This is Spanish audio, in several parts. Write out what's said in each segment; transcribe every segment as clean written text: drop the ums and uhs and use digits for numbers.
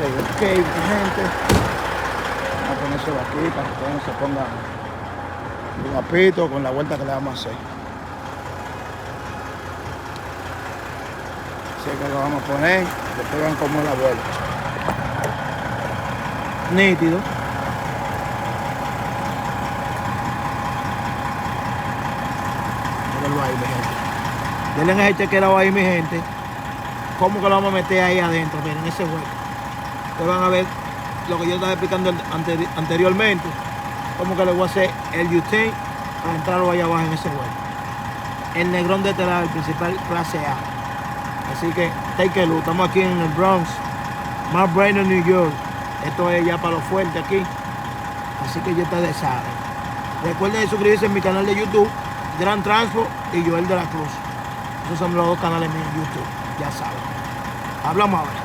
ok, gente. Vamos a ponérselo aquí para que ustedes no se pongan guapitos con la vuelta que le vamos a hacer. Así que lo vamos a poner, después vean cómo es la vuelta. Nítido. Mírenlo ahí, mi gente. Denle ese chequeado ahí, mi gente. ¿Cómo que lo vamos a meter ahí adentro? Miren ese hueco. Ustedes van a ver lo que yo estaba explicando anteriormente. Cómo que le voy a hacer el U-turn para entrarlo ahí abajo en ese hueco. El negrón de este lado, el principal clase A. Así que, take a look. Estamos aquí en el Bronx, Mount Vernon, New York. Esto es ya para lo fuerte aquí. Así que ya ustedes saben. Recuerden suscribirse en mi canal de YouTube, Gran Transpo y Joel de la Cruz. Esos son los dos canales míos en YouTube. Ya saben. Hablamos ahora.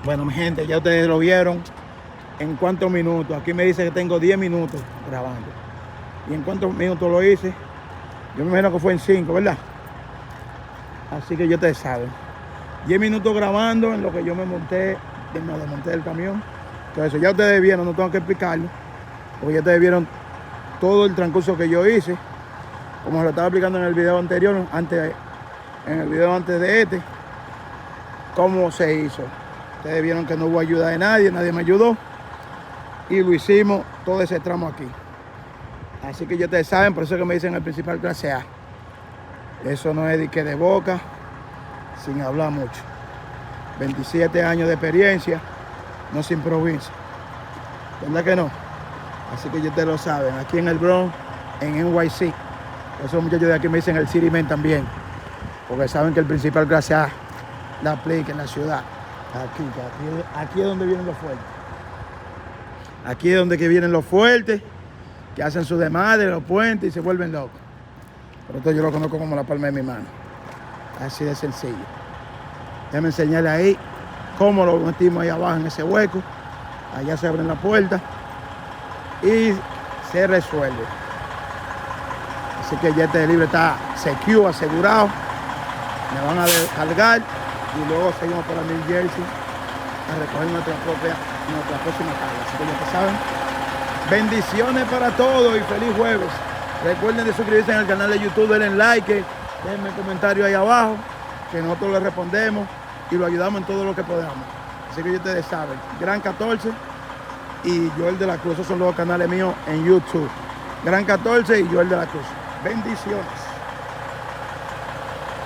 Bueno, mi gente, ya ustedes lo vieron. ¿En cuántos minutos? Aquí me dice que tengo 10 minutos grabando. ¿Y en cuántos minutos lo hice? Yo me imagino que fue en 5, ¿verdad? Así que ya ustedes saben. 10 minutos grabando en lo que yo me monté, me desmonté del camión. Entonces ya ustedes vieron, no tengo que explicarlo, porque ya ustedes vieron todo el transcurso que yo hice, como lo estaba explicando en el video anterior, en el video antes de este, cómo se hizo. Ustedes vieron que no hubo ayuda de nadie, nadie me ayudó, y lo hicimos todo ese tramo aquí. Así que ya ustedes saben, por eso que me dicen el principal clase A. Eso no es de boca, sin hablar mucho. 27 años de experiencia, no se improvisa. ¿Verdad que no? Así que ya ustedes lo saben, aquí en el Bronx, en NYC. Esos muchachos de aquí me dicen el City Men también, porque saben que el principal clase A la aplica en la ciudad. Aquí es donde vienen los fuertes. Aquí es donde vienen los fuertes, que hacen su desmadre, los puentes y se vuelven locos. Pero esto yo lo conozco como la palma de mi mano. Así de sencillo. Déjenme enseñarle ahí cómo lo metimos ahí abajo en ese hueco. Allá se abren la puerta y se resuelve. Así que ya este libre está secure, asegurado. Me van a descargar y luego seguimos para New Jersey a recoger nuestra próxima carga. Así que ya te saben. Bendiciones para todos y feliz jueves. Recuerden de suscribirse en el canal de YouTube, denle like, denme comentario ahí abajo, que nosotros les respondemos y lo ayudamos en todo lo que podamos. Así que ustedes saben, Gran 14 y Joel de la Cruz, esos son los canales míos en YouTube. Gran 14 y Joel de la Cruz. Bendiciones.